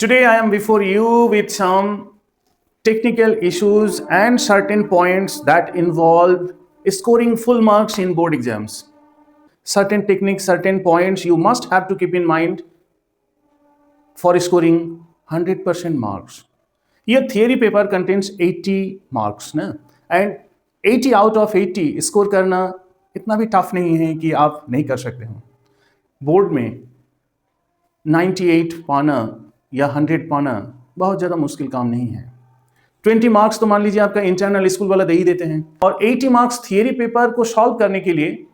Today I am before you with some technical issues and certain points that involve scoring full marks in board exams. Certain techniques, certain points you must have to keep in mind for scoring 100% marks. Your theory paper contains 80 marks ना, and 80 out of 80 score करना इतना भी tough नहीं है कि आप नहीं कर सकते हो. बोर्ड में 98 पाना या 100 पाना बहुत ज़्यादा मुश्किल काम नहीं है. 20 मार्क्स तो मान लीजिए आपका इंटरनल स्कूल वाला दे ही देते हैं, और 80 मार्क्स थियरी पेपर को सॉल्व करने के लिए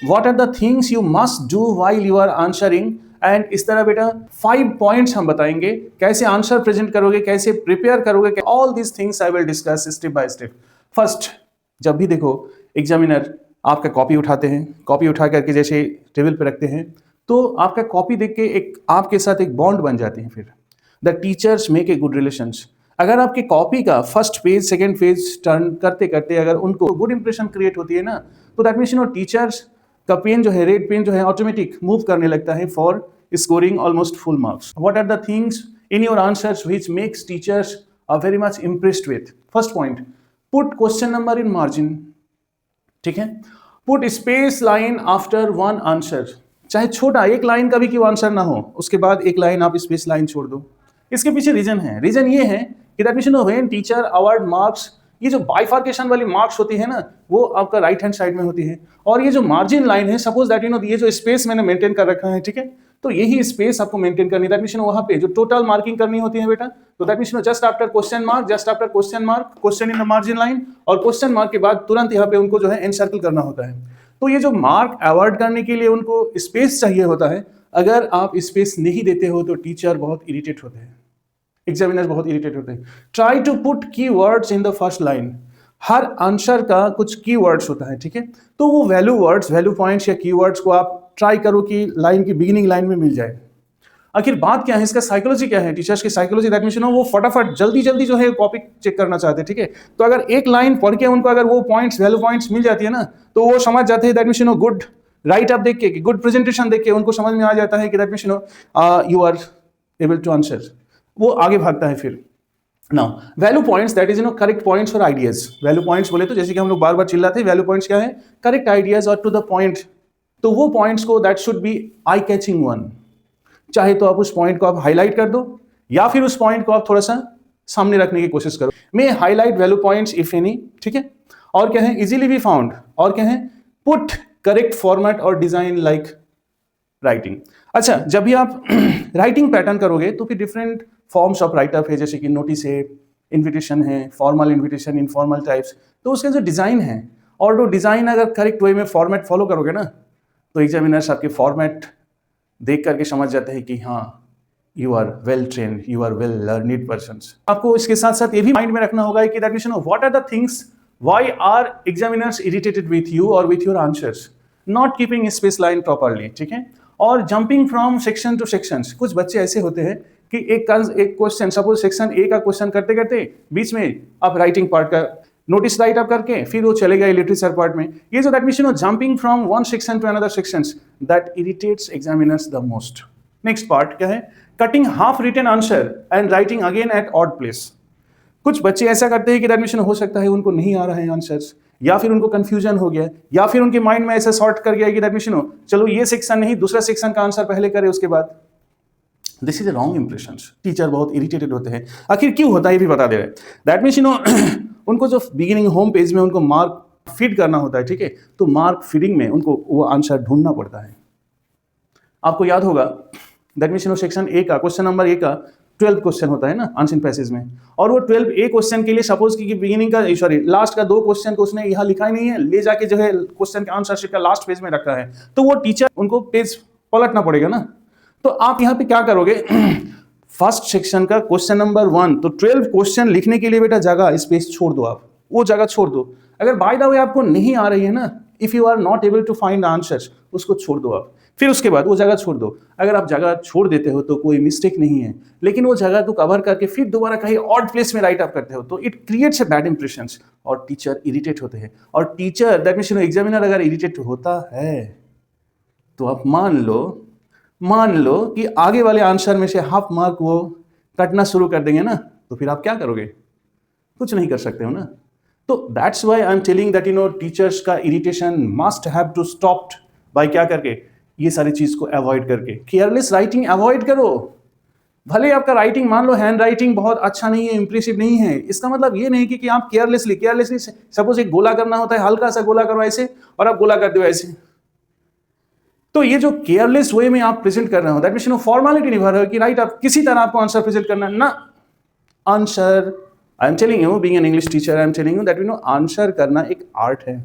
what are the things you must do while you are answering. And इस तरह बेटा 5 पॉइंट्स हम बताएंगे कैसे आंसर प्रेजेंट करोगे, कैसे प्रिपेयर करोगे. All these things I will discuss step by step. First, जब भी देखो एग्जामिनर आपका कॉपी उठाते हैं, कॉपी उठा करके जैसे टेबल पे रखते हैं, तो आपका कॉपी देख के एक आपके साथ एक बॉन्ड बन जाती है. फिर the teachers make a good relations. अगर आपके कॉपी का first page second page turn करते करते अगर उनको गुड इंप्रेशन क्रिएट होती है ना, तो दैट मीन्स टीचर्स का पेन जो है, रेड पेन जो है, ऑटोमेटिक मूव करने लगता है for scoring almost full marks. What are the things in your answers which makes teachers are very much impressed with. First point, put question number in margin. ठीक है, put space line after one answer. चाहे छोटा एक line का भी क्यों answer ना हो, उसके बाद एक लाइन आप स्पेस लाइन छोड़ दो. इसके पीछे रीजन है. रीजन ये है कि that means when teacher award marks, ये जो बाइफार्केशन वाली मार्क्स होती है ना, वो आपका राइट हैंड साइड में होती है, और ये जो मार्जिन लाइन है, सपोज दैट ये जो स्पेस मैंने मेंटेन कर रखा है, ठीक है, तो यही स्पेस आपको मेंटेन करनी है. दैट मीन्स वहां पे जो टोटल मार्किंग करनी होती है बेटा, तो that means just after question mark, just after question mark, question in the margin line, और क्वेश्चन मार्क के बाद तुरंत यहाँ पे उनको जो है एनसर्कल करना होता है. तो ये जो मार्क अवार्ड करने के लिए उनको स्पेस चाहिए होता है. अगर आप स्पेस नहीं देते हो तो टीचर बहुत इरिटेट होते हैं, एग्जामिनर बहुत इरिटेट होते हैं. ट्राई टू पुट की words in the first line. Her answer का कुछ की वर्ड्स होता है, ठीक है, तो वो वैल्यू वर्ड्स, वैल्यू पॉइंट्स या की वर्ड्स को आप ट्राई करो कि लाइन की बिगिनिंग लाइन में मिल जाए. आखिर बात क्या है, इसका साइकोलॉजी क्या है, टीचर्स की साइकोलॉजी. दैट मीन्स वो फटाफट जल्दी जल्दी जो है कॉपी चेक करना चाहते हैं, ठीक है. तो अगर एक लाइन पढ़ के उनको अगर वो पॉइंट्स, वैल्यू पॉइंट्स मिल जाती है ना, तो वो समझ जाते हैं. That means good right up देख के, गुड प्रेजेंटेशन देख के उनको समझ में आ जाता है कि that means you are able to answer. वो आगे भागता है. फिर now value points, that is correct points और आइडियाज. वैल्यू पॉइंट्स बोले तो जैसे कि हम लोग बार बार चिल्लाते हैं, वैल्यू पॉइंट्स क्या है, करेक्ट आइडियाज और टू द पॉइंट. तो वो पॉइंट्स को that should be eye catching one. चाहे तो आप उस पॉइंट को आप हाईलाइट कर दो, या फिर उस पॉइंट को आप थोड़ा सा सामने रखने की कोशिश करो. May highlight value points if any, ठीक है. और क्या है, इजीली बी फाउंड. और क्या है, पुट करेक्ट फॉर्मेट और डिजाइन लाइक राइटिंग. अच्छा, जब भी आप राइटिंग पैटर्न करोगे तो फिर डिफरेंट फॉर्म्स ऑफ राइटअप है, जैसे कि नोटिस है, इन्विटेशन है, फॉर्मल इन्विटेशन, इनफॉर्मल टाइप्स. तो उसके जो डिजाइन है, और वो डिजाइन अगर करेक्ट वे में फॉर्मेट फॉलो करोगे ना, तो एग्जामिनर्स आपके फॉर्मेट देख करके समझ जाते हैं कि हाँ, you are well trained, you are well learned persons. आपको इसके साथ साथ ये भी माइंड में रखना होगा कि that means what are the things why are examiners irritated with you और with your answers. Not keeping space line properly, ठीक है, और jumping from section to sections. कुछ बच्चे ऐसे होते हैं कि एक क्वेश्चन, सपोज सेक्शन ए का क्वेश्चन करते करते बीच में आप राइटिंग पार्ट का नोटिस राइट अप करके फिर वो चले गए लिटरेचर पार्ट में. ये जो that means jumping from one section to another sections, that irritates examiners the most. Next part क्या है, cutting half written answer and writing again at odd place. कुछ बच्चे ऐसा करते हैं कि दैट मीन्स हो सकता है उनको नहीं आ रहा है आंसर्स, या फिर उनको कंफ्यूजन हो गया, या फिर उनके माइंड में ऐसा सॉर्ट कर गया कि दैट मीन्स चलो ये सेक्शन नहीं, दूसरा सेक्शन का आंसर पहले करे उसके बाद. This is a wrong impression. Teacher बहुत इरिटेटेड होते हैं. आखिर क्यों होता है ये भी बता दे रहे हैं. दैट मीन्स उनको जो बिगिनिंग होम पेज में उनको मार्क फीड करना होता है, ठीक है, तो मार्क फीडिंग में उनको वो आंसर ढूंढना पड़ता है. आपको याद होगा दैट मीन्स सेक्शन ए का क्वेश्चन नंबर ए का 12 क्वेश्चन होता है ना आंसर पैसेज में, और वो 12 ए क्वेश्चन के लिए सपोज कि बिगिनिंग का, सॉरी, लास्ट का 2 क्वेश्चन को उसने यहाँ लिखा ही नहीं है, ले जाके जो है क्वेश्चन के आंसर शीट का लास्ट पेज में रखा है. तो वो टीचर उनको पेज पलटना पड़ेगा ना. तो आप यहाँ पे क्या करोगे, फर्स्ट सेक्शन का क्वेश्चन नंबर 1, तो 12 क्वेश्चन लिखने के लिए बेटा जगह स्पेस छोड़ दो, आप वो जगह छोड़ दो. अगर बाय द वे आपको नहीं आ रही है ना, if you are not able to find answers, उसको छोड़ दो आप. फिर उसके बाद वो जगह छोड़ दो. अगर आप जगह छोड़ देते हो तो कोई मिस्टेक नहीं है, लेकिन वो जगह को कवर करके फिर दोबारा कहीं ऑड प्लेस में राइट अप करते हो तो it creates a bad impressions, और टीचर इरिटेट होते हैं. और टीचर दैट मीन्स एग्जामिनर अगर इरिटेट होता है तो आप मान लो कि आगे वाले आंसर में से हाफ मार्क वो कटना शुरू कर देंगे ना, तो फिर आप क्या करोगे? कुछ नहीं कर सकते हो ना। तो that's why I am telling that teachers का irritation must have to stopped by क्या करके, ये सारी चीज को अवॉइड करके। केयरलेस राइटिंग अवॉइड करो। भले आपका राइटिंग मान लो हैंड राइटिंग बहुत अच्छा नहीं है, इंप्रेसिव नहीं है, इसका मतलब ये नहीं कि आप केयरलेसली सपोज एक गोला करना होता है, हल्का सा गोला करो ऐसे और आप गोला करते हो ऐसे, तो ये जो केयरलेस वे में आप प्रेजेंट कर रहे हो, दैट मींस फॉर्मेलिटी निभा रहे हो कि राइट आप किसी तरह आपको आंसर प्रेजेंट करना है ना। Answer, I am telling you, being an English teacher, I am telling you that answer करना एक आर्ट है।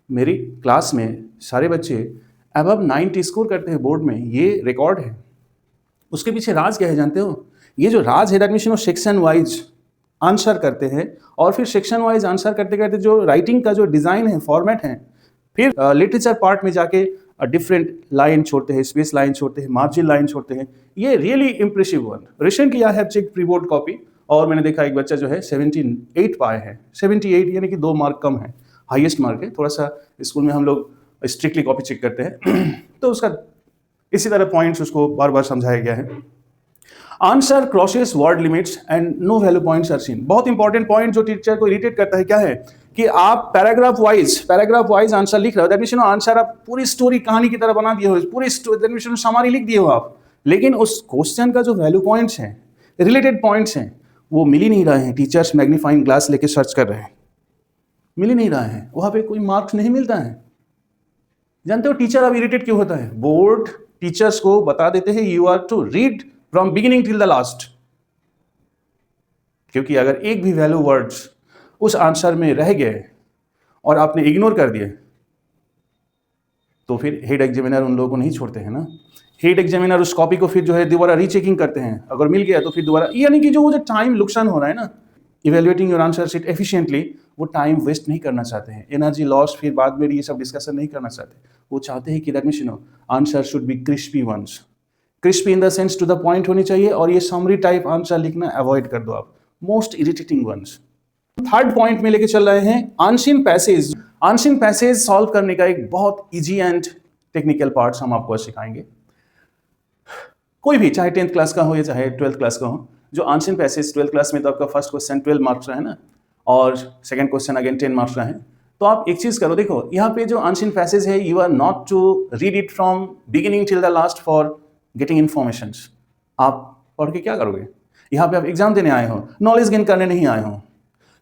मेरी क्लास में सारे बच्चे अबव 90 स्कोर करते हैं बोर्ड में, ये रिकॉर्ड है। उसके पीछे राज क्या है जानते हो? ये जो राज है that means section wise answer करते हैं, और फिर सेक्शन वाइज आंसर करते करते जो राइटिंग का जो डिजाइन है, फॉर्मेट है, फिर लिटरेचर पार्ट में जाके डिफरेंट लाइन छोड़ते हैं, स्पेस लाइन छोड़ते हैं, मार्जिन लाइन छोड़ते हैं। ये really impressive one. Recently I have check pre board copy, और मैंने देखा एक बच्चा जो है 78 पाए हैं। 78 यानी कि 2 मार्क कम है, हाईएस्ट मार्क है। थोड़ा सा स्कूल में हम लोग स्ट्रिक्टली कॉपी चेक करते हैं तो उसका इसी तरह पॉइंट्स उसको बार बार समझाया गया है। Answer crosses word limits and no value points are seen. बहुत इंपॉर्टेंट पॉइंट जो टीचर को इरिटेट करता है क्या है कि आप पैराग्राफ वाइज आंसर लिख रहे हो, दैट मींस आंसर आप पूरी स्टोरी कहानी की तरह बना दिए हो, पूरी दैट मींस समरी लिख दिए हो आप, लेकिन उस क्वेश्चन का जो वैल्यू पॉइंट्स हैं, रिलेटेड पॉइंट्स हैं, वो मिल ही नहीं रहे हैं। टीचर्स मैग्नीफाइंग ग्लास लेके सर्च कर रहे हैं, मिल ही नहीं रहा है, वहां पे कोई मार्क्स नहीं मिलता है। जानते हो टीचर अब इरिटेट क्यों होता है? बोर्ड टीचर्स को बता देते हैं you are to read from beginning till the last, क्योंकि अगर एक भी वैल्यू वर्ड्स उस आंसर में रह गए और आपने इग्नोर कर दिए तो फिर हेड एग्जामिनर उन लोगों को नहीं छोड़ते हैं ना। हेड एग्जामिनर उस कॉपी को फिर जो है दोबारा रीचेकिंग करते हैं, अगर मिल गया तो फिर दोबारा, यानी कि जो टाइम नुकसान हो रहा है ना, evaluating your answer sheet efficiently, वो टाइम वेस्ट नहीं करना चाहते हैं, एनर्जी लॉस फिर बाद में ये सब डिस्कशन नहीं करना चाहते। वो चाहते हैं कि that means answer should be crispy ones, crispy in the sense to the point होनी चाहिए, और ये समरी टाइप आंसर लिखना अवॉइड कर दो आप, most irritating ones. Third point में लेके चल रहे हैं unseen passage. Unseen passage solve करने का एक बहुत इजी एंड टेक्निकल पार्ट्स हम आपको सिखाएंगे। कोई भी, चाहे 10th क्लास का हो या चाहे 12th क्लास का हो, जो अनसीन पैसेज 12th क्लास में तो आपका फर्स्ट क्वेश्चन 12 मार्क्स रहा है ना, और सेकंड क्वेश्चन अगेन 10 मार्क्स रहा है। तो आप एक चीज करो, देखो यहाँ पे जो अनसीन पैसेज है, you are not to read it from beginning till the last for getting information. आप पढ़ के क्या करोगे? यहाँ पे आप एग्जाम देने आए हो, नॉलेज गेन करने नहीं आए हो।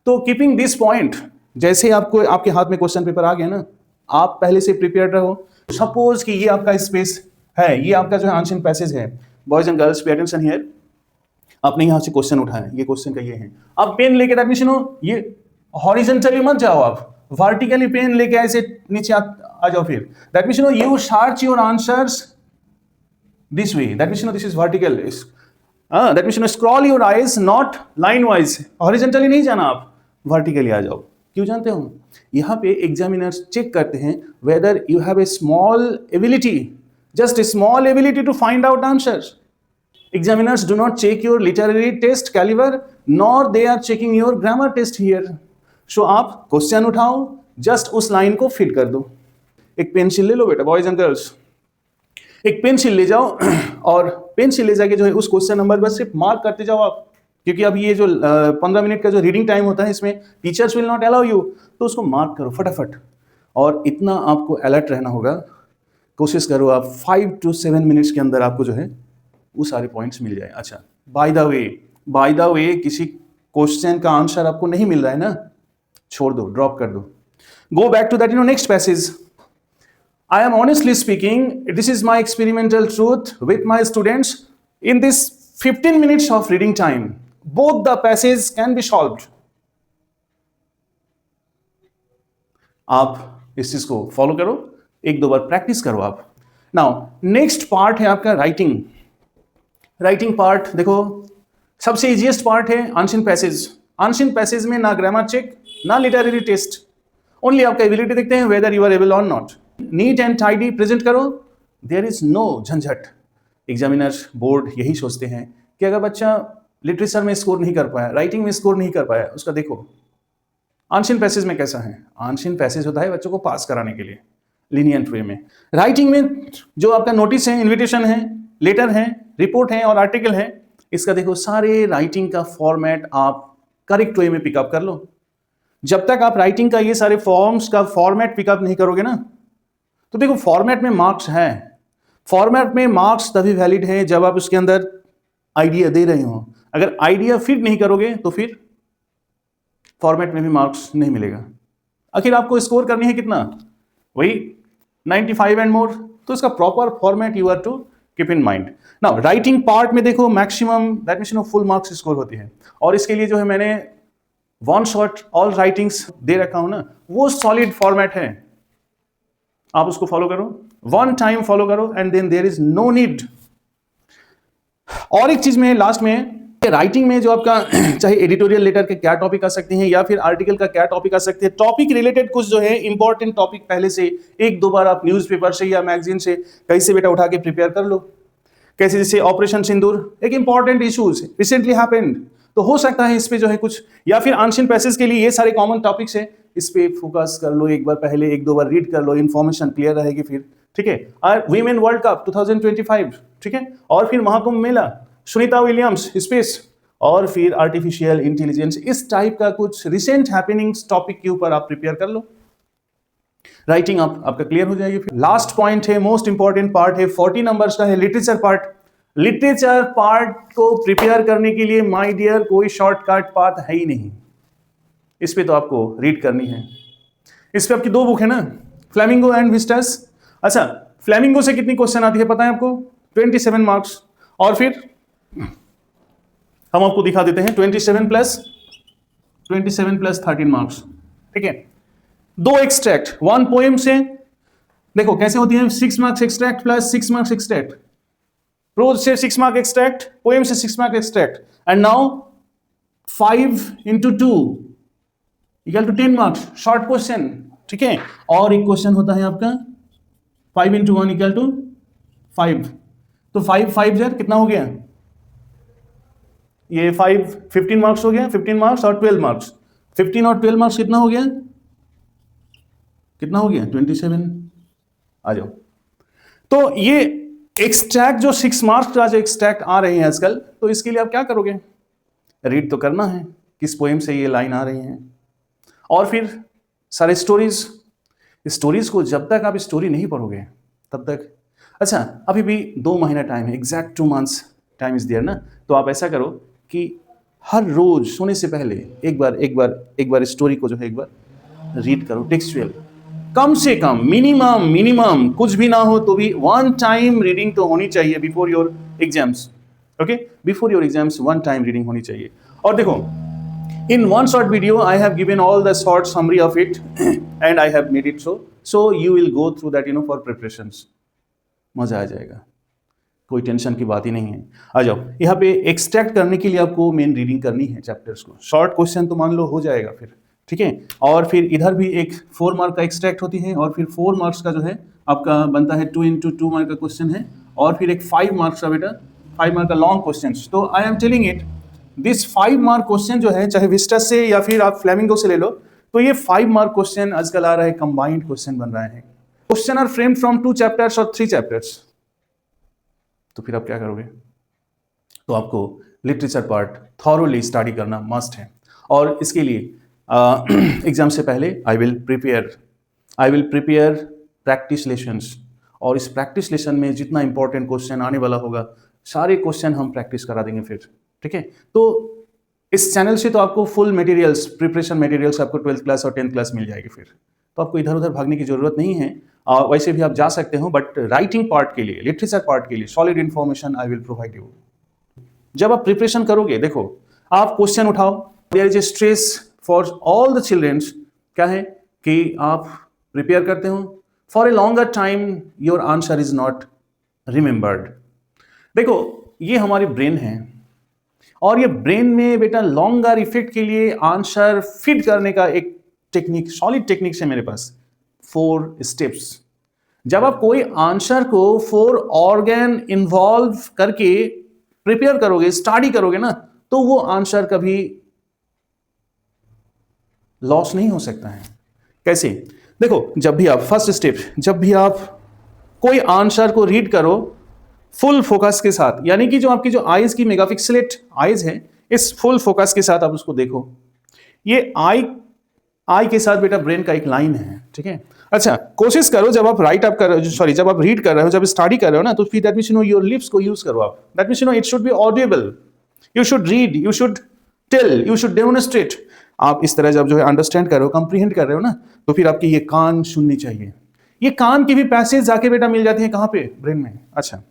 तो कीपिंग दिस पॉइंट, जैसे आपको आपके हाथ में क्वेश्चन पेपर आ गया ना, आप पहले से प्रिपेयर्ड रहो। सपोज कि ये आपका स्पेस है, ये आपका जो है अनसीन पैसेज है। Boys and girls pay attention here. आपने यहाँ से क्वेश्चन उठाया, ये क्वेश्चन का ये है। आप पेन लेके एडमिशन हो, ये हॉरिजॉन्टली मत जाओ, आप वर्टिकली पेन लेके ऐसे नीचे आ जाओ। फिर that means you search your answers this way, that means this is vertical, that means scroll your eyes not line wise, horizontally नहीं जाना, आप वर्टिकली आ जाओ। क्यों जानते हो? यहाँ पे एग्जामिनर्स चेक करते हैं whether you have a small ability, just a small ability to find out answers. Examiners do not check your literary test caliber, nor they are checking your grammar test here. So आप question उठाओ, just उस line को fit कर दो। एक pencil ले लो बेटा, boys and girls, एक पेंसिल ले जाओ और पेंसिल ले जाके जो है उस क्वेश्चन नंबर पर सिर्फ मार्क करते जाओ आप, क्योंकि अब ये जो 15 मिनट का जो रीडिंग टाइम होता है, इसमें teachers will not allow you, तो उसको मार्क करो फटाफट। और इतना आपको अलर्ट रहना होगा, कोशिश करो आप 5 to 7 मिनट्स के अंदर आपको जो है वो सारे पॉइंट्स मिल जाए। अच्छा, बाय द वे किसी क्वेश्चन का आंसर आपको नहीं मिल रहा है ना, छोड़ दो, ड्रॉप कर दो। Go back to that next passage. I am honestly speaking, this is my experimental truth with my students. In this 15 minutes of reading time, both the passages can be solved. आप इस चीज को follow करो, एक दो बार practice करो आप। Now next part है आपका राइटिंग। राइटिंग पार्ट देखो, सबसे इजीएस्ट पार्ट है अनसीन पैसेज। अनसीन पैसेज में ना ग्रामर चेक, ना लिटरेरी टेस्ट, ओनली आपका एबिलिटी देखते हैं वेदर यू आर एबल और not. Neat and tidy present करो, देयर इज नो झंझट। एग्जामिनर्स बोर्ड यही सोचते हैं कि अगर बच्चा लिटरेचर में स्कोर नहीं कर पाया, राइटिंग में स्कोर नहीं कर पाया, उसका देखो अनसीन पैसेज में कैसा है। अनसीन पैसेज होता है बच्चों को पास कराने के लिए लीनियंट वे में। राइटिंग में जो आपका नोटिस है, इन्विटेशन है, लेटर है, रिपोर्ट है और आर्टिकल है, इसका देखो सारे राइटिंग का फॉर्मेट आप करेक्ट वे में पिकअप कर लो। जब तक आप राइटिंग का ये सारे फॉर्म्स का फॉर्मेट पिकअप नहीं करोगे ना, तो देखो फॉर्मेट में मार्क्स हैं। फॉर्मेट में मार्क्स तभी वैलिड है जब आप उसके अंदर आइडिया दे रहे हो। अगर आइडिया फिट नहीं करोगे तो फिर फॉर्मेट में भी मार्क्स नहीं मिलेगा। आखिर आपको स्कोर करनी है कितना, वही 95 एंड मोर। तो इसका proper format you are to keep in mind. Now writing part में देखो maximum that means full marks score होती है, और इसके लिए जो है मैंने वन शॉट ऑल राइटिंग्स दे रखा हूं ना, वो सॉलिड फॉर्मेट है, आप उसको फॉलो करो, वन टाइम फॉलो करो and then there is no need. और एक चीज में लास्ट में, राइटिंग में जो आपका चाहे एडिटोरियल लेटर के क्या टॉपिक आ सकते हैं या फिर आर्टिकल का क्या टॉपिक आ सकते हैं, टॉपिक रिलेटेड कुछ जो है इंपॉर्टेंट टॉपिक पहले से एक दो बार आप न्यूज़पेपर से या मैगजीन से कहीं से बेटा उठा के प्रिपेयर कर लो। कैसे, जैसे ऑपरेशन सिंदूर एक इंपॉर्टेंट इश्यूज रिसेंटली हैपेंड, तो हो सकता है इस पे जो है कुछ, या फिर एंशिएंट पैसेज के लिए ये सारे कॉमन टॉपिक्स है, इस पे फोकस कर लो, एक बार पहले एक दो बार रीड कर लो, इंफॉर्मेशन क्लियर रहेगी फिर, ठीक है। और वीमेन वर्ल्ड कप 2025, ठीक है, और फिर महाकुंभ मेला, सुनीता विलियम्स स्पेस, और फिर आर्टिफिशियल इंटेलिजेंस, इस टाइप का कुछ रिसेंट हैपनिंग्स टॉपिक के ऊपर आप प्रिपेयर कर लो, राइटिंग आपका क्लियर हो जाएगी। फिर लास्ट पॉइंट है, मोस्ट इंपॉर्टेंट पार्ट है, 40 नंबर्स का है, लिटरेचर पार्ट। लिटरेचर पार्ट को प्रिपेयर करने के लिए माय डियर कोई शॉर्टकट पाथ है ही नहीं, इस पे तो आपको रीड करनी है। इस पे आपकी दो बुक है ना, फ्लेमिंगो एंड विस्टस। अच्छा, फ्लेमिंगो से कितनी क्वेश्चन आती है पता है आपको, 27 मार्क्स, और फिर हम आपको दिखा देते हैं 27 प्लस 13 मार्क्स, ठीक है। दो एक्सट्रैक्ट, वन पोएम से देखो कैसे होती है, 6 marks extract plus 6 marks extract, prose से 6 मार्क एक्सट्रैक्ट, पोएम से 6 mark extract, and now 5 into 2 equal to 10 marks, short question, ठीक है। और एक क्वेश्चन होता है आपका 5 into 1 इक्वल टू 5, तो 5 5 जर कितना हो गया, ये 5 15 मार्क्स हो गया, 15 मार्क्स और 12 मार्क्स, 15 और 12 मार्क्स कितना हो गया, 27। आ जाओ। तो ये एक्सट्रैक्ट जो 6 मार्क्स का जो एक्सट्रैक्ट आ रहे हैं आजकल, तो इसके लिए आप क्या करोगे, रीड तो करना है किस पोएम से ये लाइन आ रही है, और फिर सारे स्टोरीज को जब तक आप स्टोरी नहीं पढ़ोगे तब तक। अच्छा, अभी भी 2 महीना टाइम है, exact 2 months time is there ना, तो आप ऐसा करो कि हर रोज सोने से पहले एक बार स्टोरी को जो है एक बार रीड करो, टेक्सचुअल, कम से कम मिनिमम कुछ भी ना हो तो भी 1 टाइम रीडिंग तो होनी चाहिए before your exams, okay, before your exams 1 time reading होनी चाहिए। और देखो, in one short video I have given all the short summary of it and I have made it so you will go through that for preparations, मजा आ जाएगा, कोई tension की बात ही नहीं है। आ जाओ, यहाँ पे एक्सट्रैक्ट करने के लिए आपको मेन रीडिंग करनी है चैप्टर्स को, शॉर्ट क्वेश्चन तो मान लो हो जाएगा फिर, ठीक है। और फिर इधर भी एक 4 मार्क का एक्सट्रैक्ट होती है, और फिर 4 मार्क्स का जो है आपका बनता है 2 into 2 मार्क का क्वेश्चन है, और फिर एक 5 मार्क्स का बेटा 5 मार्क का लॉन्ग क्वेश्चन। तो आई am telling it, this 5 mark question जो है, चाहे विस्टस से या फिर आप फ्लेमिंगो से ले लो, तो ये 5 मार्क क्वेश्चन आजकल आ रहा है, कंबाइंड क्वेश्चन बन रहा है। Question are framed from 2 chapters और 3 चैप्टर्स, तो फिर आप क्या करोगे, तो आपको लिटरेचर पार्ट थॉरोली स्टडी करना मस्ट है। और इसके लिए एग्जाम से पहले I will prepare practice lessons, और इस प्रैक्टिस लेसन में जितना इंपॉर्टेंट क्वेश्चन आने वाला होगा सारे क्वेश्चन हम प्रैक्टिस करा देंगे फिर, ठीक है। तो इस चैनल से तो आपको फुल मटेरियल्स, प्रिपरेशन मटेरियल्स आपको 12th क्लास और 10th क्लास मिल जाएगी फिर, तो आपको इधर उधर भागने की जरूरत नहीं है। वैसे भी आप जा सकते हो, बट राइटिंग पार्ट के लिए, लिटरेचर पार्ट के लिए solid information I will provide you. जब आप प्रिपरेशन करोगे, देखो आप क्वेश्चन उठाओ, there is a stress for all the childrens, क्या है कि आप प्रिपेयर करते हो for a longer time, your answer is not remembered. देखो, ये हमारी ब्रेन है, और ये ब्रेन में बेटा लॉन्गर इफेक्ट के लिए आंसर फिट करने का एक टेक्निक, सॉलिड टेक्निक्स है मेरे पास, 4 स्टेप्स। जब आप कोई आंसर को 4 ऑर्गन इन्वॉल्व करके प्रिपेयर करोगे, स्टडी करोगे ना, तो वो आंसर कभी लॉस नहीं हो सकता है। कैसे, देखो, जब भी आप फर्स्ट स्टेप, जब भी आप कोई आंसर को रीड करो फुल फोकस के साथ, यानी कि जो आपकी जो आईज की मेगापिक्सेलेट आईज है, इस फुल फोकस के साथ आप उसको देखो। ये आई के साथ बेटा ब्रेन का एक लाइन है, ठीक है। अच्छा, कोशिश करो जब आप जब आप रीड कर रहे हो, जब स्टडी कर रहे हो ना, तो फिर दैट मींस योर लिप्स को यूज करो आप। That means it should be audible, you should read, you should tell, you should demonstrate. आप इस तरह जब जो है अंडरस्टैंड कर रहे हो, कंप्रीहेंड कर रहे हो ना, तो फिर आपकी ये कान सुननी चाहिए। ये कान की भी पैसेज जाके बेटा मिल जाती है कहाँ पे? ब्रेन में। अच्छा,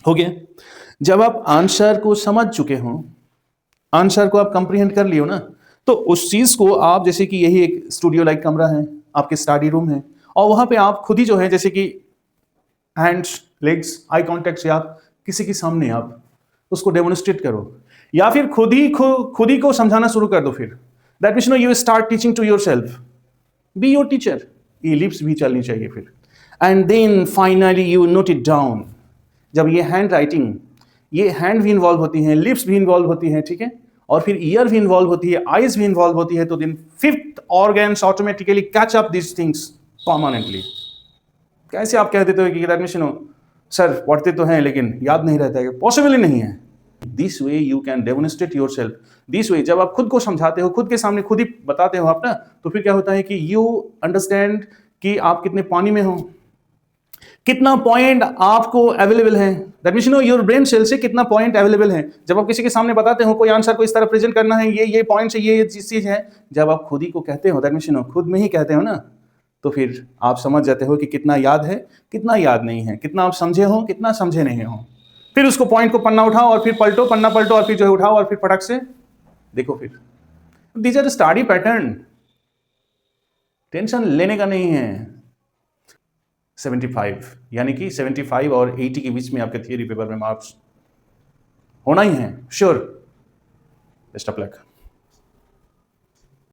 हो गया। जब आप आंसर को समझ चुके हो, आंसर को आप कंप्रीहेंड कर लियो ना, तो उस चीज को आप, जैसे कि यही एक स्टूडियो लाइक कमरा है, आपके स्टडी रूम है, और वहां पे आप खुद ही जो है, जैसे कि हैंड्स, लेग्स, आई कॉन्टेक्ट से आप किसी के सामने आप उसको डेमोन्स्ट्रेट करो, या फिर खुद ही को समझाना शुरू कर दो। फिर that means you start teaching to yourself, be your teacher. ये लिप्स भी चलनी चाहिए फिर। And then finally you note it down. जब ये हैंड राइटिंग, ये हैंड भी इन्वॉल्व होती हैं, लिप्स भी इन्वॉल्व होती हैं, ठीक है, और फिर ईयर भी इन्वॉल्व होती है, आईज भी इन्वॉल्व होती है, तो then fifth organs automatically catch up this things permanently. कैसे आप कह देते हो कि दैट मींस सर पढ़ते तो हैं लेकिन याद नहीं रहता है? पॉसिबल ही नहीं है। This way you can demonstrate your self. This way जब आप खुद को समझाते हो, खुद के सामने खुद ही बताते हो आप ना, तो फिर क्या होता है कि यू अंडरस्टैंड कि आप कितने पानी में हो, कितना पॉइंट आपको अवेलेबल है। That means your brain cell से कितना पॉइंट अवेलेबल है। जब आप किसी के सामने बताते हो कोई आंसर को इस तरह प्रेजेंट करना है, ये पॉइंट है, ये चीज है, जब आप खुद ही को कहते हो, दैट मींस खुद में ही कहते हो ना, तो फिर आप समझ जाते हो कि कितना याद है, कितना याद नहीं है, कितना आप समझे हो, कितना समझे नहीं हो। फिर उसको पॉइंट को पन्ना उठाओ और फिर पलटो, पन्ना पलटो और फिर जो है उठाओ और फिर फटक से देखो। फिर these are study pattern, tension लेने का नहीं है। 75 यानी कि 75 और 80 के बीच में आपके थियरी पेपर में मार्क्स होना ही है, श्योर। Best of luck.